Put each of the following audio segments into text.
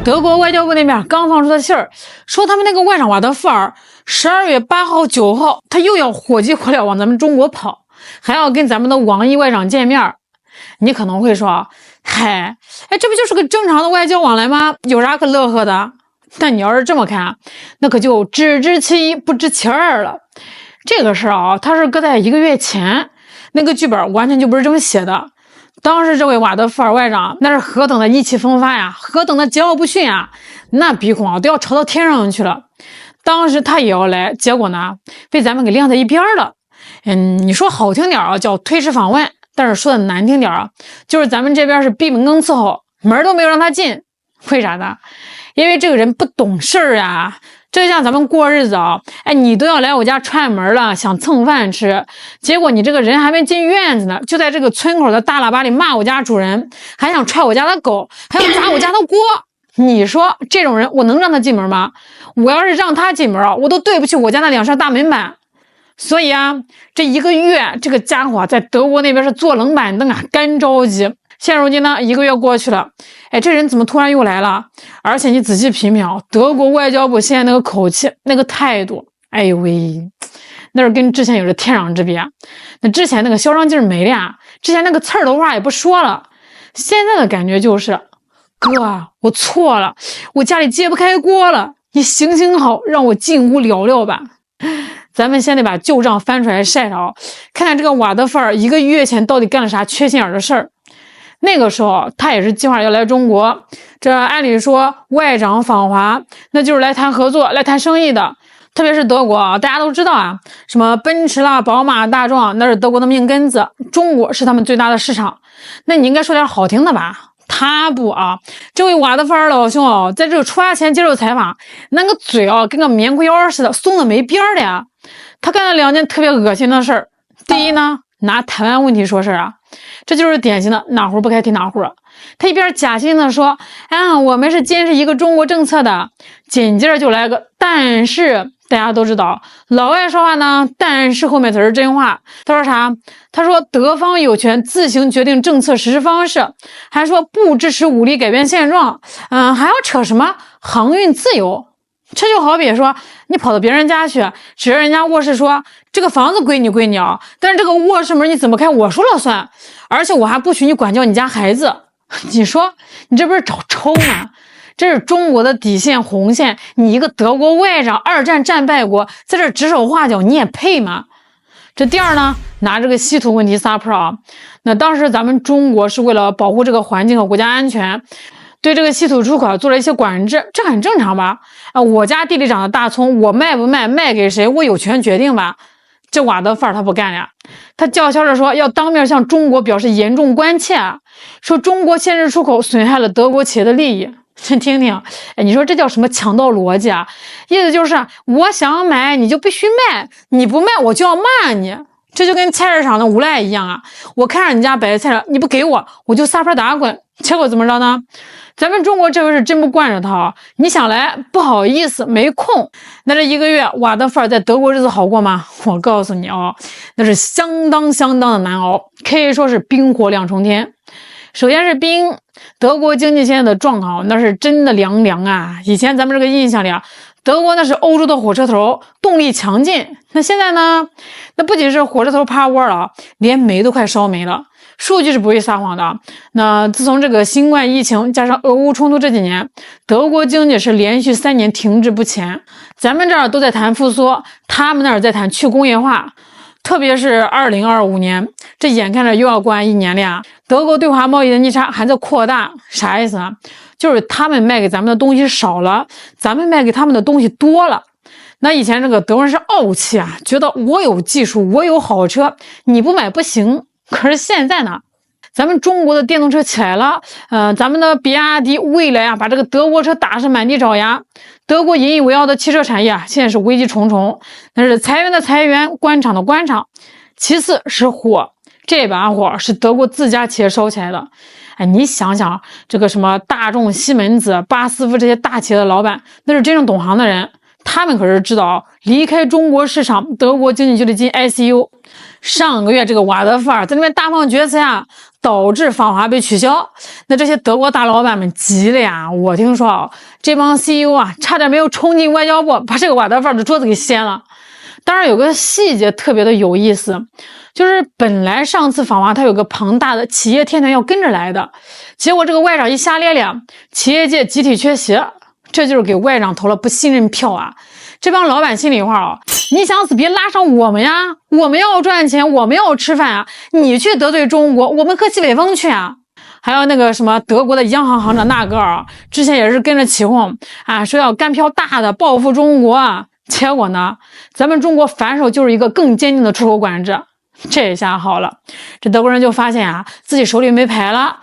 德国外交部那边刚放出的信儿，说他们那个外长瓦德福尔12月8号、9号，他又要火急火燎往咱们中国跑，还要跟咱们的王毅外长见面。你可能会说，嗨，这不就是个正常的外交往来吗？有啥可乐呵的？但你要是这么看，那可就只知其一不知其二了。这个事儿啊，它是搁在1个月前，那个剧本完全就不是这么写的。当时这位瓦德福尔外长那是何等的意气风发呀，何等的桀骜不驯啊，那鼻孔啊都要朝到天上去了。当时他也要来，结果呢被咱们给晾在一边了。你说好听点啊叫推迟访问，但是说的难听点啊，就是咱们这边是闭门羹伺候，门都没有让他进。为啥呢？因为这个人不懂事儿啊。这就像咱们过日子啊，你都要来我家串门了，想蹭饭吃，结果你这个人还没进院子呢，就在这个村口的大喇叭里骂我家主人，还想踹我家的狗，还要砸我家的锅。你说这种人我能让他进门吗？我要是让他进门啊，我都对不起我家那2扇大门板。所以啊，这1个月这个家伙在德国那边是坐冷板凳啊，干着急。现如今呢，1个月过去了，这人怎么突然又来了？而且你仔细品品啊，德国外交部现在那个口气、那个态度，哎呦喂，那是跟之前有着天壤之别啊。那之前那个嚣张劲儿没了呀，之前那个刺儿的话也不说了，现在的感觉就是，哥，我错了，我家里揭不开锅了，你行行好，让我进屋聊聊吧。咱们先得把旧账翻出来晒着，看看这个瓦德福尔1个月前到底干了啥缺心眼的事儿。那个时候他也是计划要来中国，这按理说外长访华那就是来谈合作来谈生意的，特别是德国啊，大家都知道啊，什么奔驰啦、宝马、大众那是德国的命根子，中国是他们最大的市场。那你应该说点好听的吧？他不啊，这位瓦德福尔老兄啊，在这个出发前接受采访，那个嘴啊跟个棉裤腰似的，松的没边儿的呀。他干了2件特别恶心的事儿。第一呢，拿台湾问题说事儿啊，这就是典型的哪壶不开提哪壶。他一边假惺的说我们是坚持一个中国政策的，紧接着就来个但是。大家都知道老外说话呢，但是后面才是真话。他说啥？他说德方有权自行决定政策实施方式，还说不支持武力改变现状，还要扯什么航运自由。这就好比说你跑到别人家去，指着人家卧室说这个房子归你啊，但是这个卧室门你怎么开我说了算，而且我还不许你管教你家孩子。你说你这不是找抽吗？这是中国的底线红线，你一个德国外长，2战战败国，在这指手画脚，你也配吗？这第二呢，拿这个稀土问题撒泼啊。那当时咱们中国是为了保护这个环境和国家安全，对这个稀土出口做了一些管制，这很正常吧？我家地里长的大葱，我卖不卖，卖给谁，我有权决定吧？这瓦德福尔他不干了，他叫嚣着说要当面向中国表示严重关切啊，说中国限制出口损害了德国企业的利益。先听听，你说这叫什么强盗逻辑啊？意思就是我想买你就必须卖，你不卖我就要骂你。这就跟菜市场的无赖一样啊！我看上你家白菜了，你不给我，我就撒泼打滚。结果怎么着呢？咱们中国这回是真不惯着他啊！你想来不好意思，没空。那这1个月，瓦德福尔在德国日子好过吗？我告诉你啊，那是相当的难熬，可以说是冰火2重天。首先是冰，德国经济现在的状况那是真的凉啊！以前咱们这个印象里啊，德国那是欧洲的火车头，动力强劲。那现在呢？那不仅是火车头趴窝了，连煤都快烧没了。数据是不会撒谎的。那自从这个新冠疫情加上俄乌冲突这几年，德国经济是连续3年停滞不前。咱们这儿都在谈复苏，他们那儿在谈去工业化。特别是2025年，这眼看着又要过完1年了呀。德国对华贸易的逆差还在扩大，啥意思啊？就是他们卖给咱们的东西少了，咱们卖给他们的东西多了。那以前这个德国人是傲气啊，觉得我有技术，我有好车，你不买不行。可是现在呢，咱们中国的电动车起来了，咱们的比亚迪、蔚来啊，把这个德国车打是满地找牙。德国引以为傲的汽车产业啊，现在是危机重重，那是裁员的裁员，关厂的关厂。其次是火，这把火是德国自家企业烧起来的。你想想，这个什么大众、西门子、巴斯夫这些大企业的老板，那是真正懂行的人。他们可是知道离开中国市场，德国经济就得进 ICU。上个月这个瓦德福尔在那边大放厥词呀，导致访华被取消。那这些德国大老板们急了呀！我听说啊，这帮 CEO 啊，差点没有冲进外交部，把这个瓦德福尔的桌子给掀了。当然有个细节特别的有意思，就是本来上次访华他有个庞大的企业天团要跟着来的，结果这个外长一下咧咧，企业界集体缺席，这就是给外长投了不信任票啊！这帮老板心里话啊，你想死别拉上我们呀，我们要赚钱，我们要吃饭啊，你去得罪中国，我们喝西北风去啊！还有那个什么德国的央行行长纳格尔，之前也是跟着起哄啊，说要干票大的报复中国啊。结果呢，咱们中国反手就是一个更坚定的出口管制，这下好了，这德国人就发现啊，自己手里没牌了。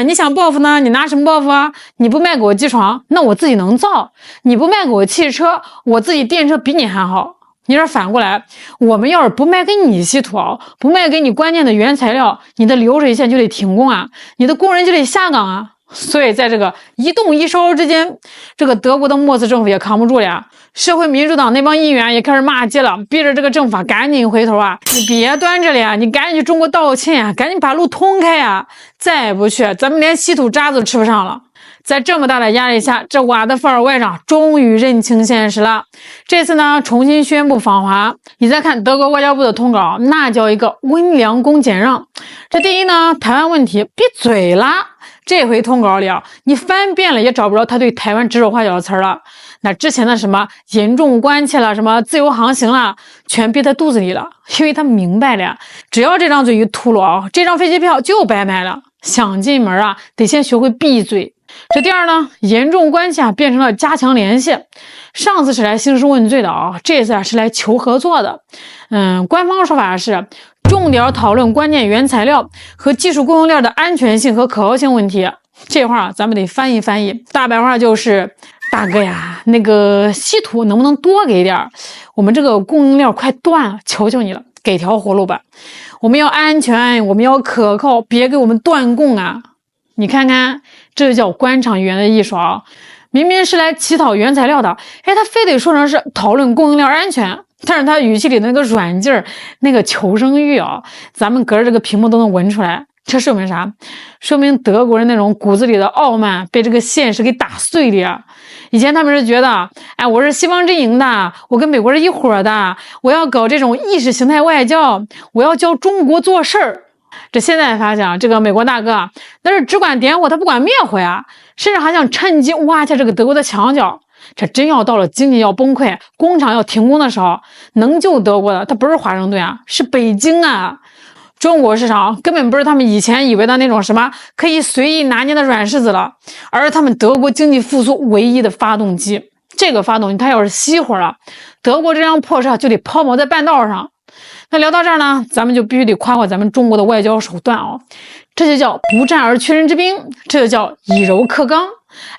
你想报复呢？你拿什么报复啊？你不卖给我机床，那我自己能造；你不卖给我汽车，我自己电车比你还好。你这反过来，我们要是不卖给你稀土，不卖给你关键的原材料，你的流水线就得停工啊，你的工人就得下岗啊。所以在这个一动一收之间，这个德国的默斯政府也扛不住了呀。社会民主党那帮议员也开始骂街了，逼着这个政府赶紧回头啊！你别端着了呀，你赶紧去中国道歉啊，赶紧把路通开呀！再不去，咱们连稀土渣子都吃不上了。在这么大的压力下，这瓦德福尔外长终于认清现实了。这次呢，重新宣布访华。你再看德国外交部的通稿，那叫一个温良恭俭让。这第一呢，台湾问题闭嘴啦。这回通稿里啊，你翻遍了也找不着他对台湾指手画脚的词儿了。那之前的什么严重关切了，什么自由航行了，全憋在肚子里了。因为他明白了，只要这张嘴一秃噜啊，这张飞机票就白买了。想进门啊，得先学会闭嘴。这第二呢，严重关系啊变成了加强联系。上次是来兴师问罪的啊，这次啊是来求合作的。官方说法是重点讨论关键原材料和技术供应链的安全性和可靠性问题。这话啊咱们得翻译翻译，大白话就是大哥呀，那个稀土能不能多给点？我们这个供应链快断了，求求你了，给条活路吧。我们要安全，我们要可靠，别给我们断供啊！你看看，这就叫官场语言的艺术啊！明明是来乞讨原材料的，他非得说成是讨论供应链安全，但是他语气里的那个软劲儿，那个求生欲啊，咱们隔着这个屏幕都能闻出来。这说明啥？说明德国人那种骨子里的傲慢被这个现实给打碎了呀！以前他们是觉得，我是西方阵营的，我跟美国是一伙的，我要搞这种意识形态外交，我要教中国做事儿。这现在发现这个美国大哥那是只管点火，他不管灭火呀，甚至还想趁机挖下这个德国的墙角。这真要到了经济要崩溃，工厂要停工的时候，能救德国的他不是华盛顿啊，是北京啊！中国市场根本不是他们以前以为的那种什么可以随意拿捏的软柿子了，而是他们德国经济复苏唯一的发动机。这个发动机它要是熄火了，德国这辆破车就得抛锚在半道上。那聊到这儿呢，咱们就必须得夸夸咱们中国的外交手段哦，这就叫不战而屈人之兵，这就叫以柔克刚。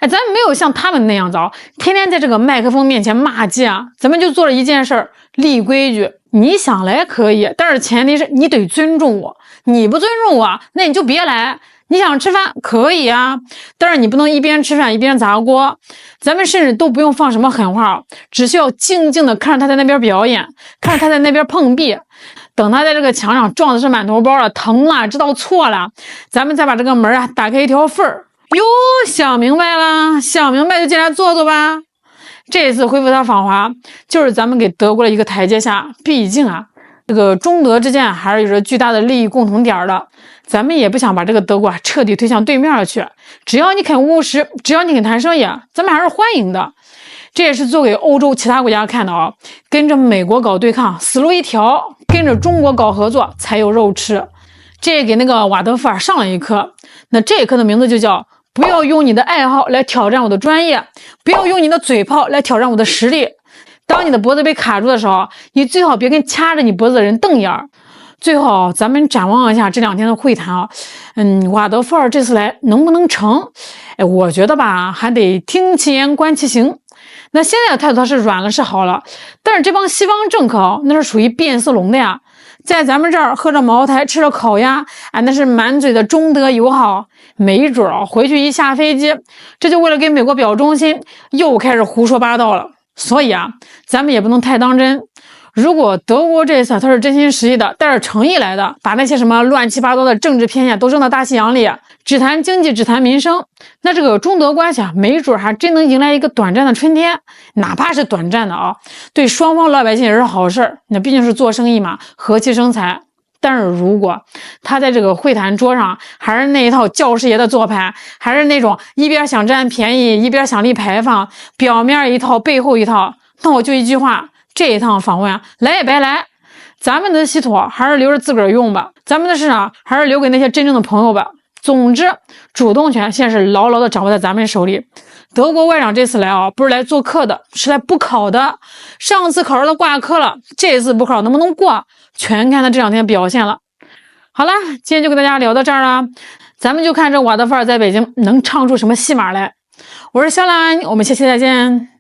咱没有像他们那样子天天在这个麦克风面前骂街啊，咱们就做了一件事儿，立规矩。你想来可以，但是前提是你得尊重我，你不尊重我，那你就别来。你想吃饭可以啊，但是你不能一边吃饭一边砸锅。咱们甚至都不用放什么狠话，只需要静静的看着他在那边表演，看着他在那边碰壁，等他在这个墙上撞的是满头包了，疼了，知道错了，咱们再把这个门啊打开一条缝儿。哟，想明白了，想明白就进来坐坐吧。这次恢复他访华，就是咱们给德国的一个台阶下。毕竟啊，这个中德之间还是有着巨大的利益共同点的。咱们也不想把这个德国彻底推向对面去。只要你肯务实，只要你肯谈生意，咱们还是欢迎的。这也是做给欧洲其他国家看的啊，跟着美国搞对抗，死路一条；跟着中国搞合作，才有肉吃。这也给那个瓦德福尔上了一课。那这一课的名字就叫不要用你的爱好来挑战我的专业，不要用你的嘴炮来挑战我的实力。当你的脖子被卡住的时候，你最好别跟掐着你脖子的人瞪眼儿。最后咱们展望一下这2天的会谈啊，瓦德福尔这次来能不能成？我觉得吧，还得听其言观其行。那现在的态度他是软了是好了，但是这帮西方政客那是属于变色龙的呀，在咱们这儿喝着茅台吃着烤鸭那是满嘴的中德友好，没准回去一下飞机，这就为了给美国表忠心，又开始胡说八道了。所以啊，咱们也不能太当真。如果德国这次他是真心实意的，带着诚意来的，把那些什么乱七八糟的政治偏见都扔到大西洋里，只谈经济，只谈民生，那这个中德关系啊，没准还真能迎来一个短暂的春天，哪怕是短暂的啊，对双方老百姓也是好事。那毕竟是做生意嘛，和气生财。但是如果他在这个会谈桌上还是那一套教师爷的做派，还是那种一边想占便宜一边想立牌坊，表面一套背后一套，那我就一句话，这一趟访问啊，来也白来。咱们的稀土还是留着自个儿用吧，咱们的市场还是留给那些真正的朋友吧。总之，主动权现在是牢牢的掌握在咱们手里。德国外长这次来啊，不是来做客的，是来补考的。上次考试他挂科了，这次补考能不能过，全看他这两天表现了。好了，今天就跟大家聊到这儿了，咱们就看这瓦德范儿在北京能唱出什么戏码来。我是肖兰，我们下期再见。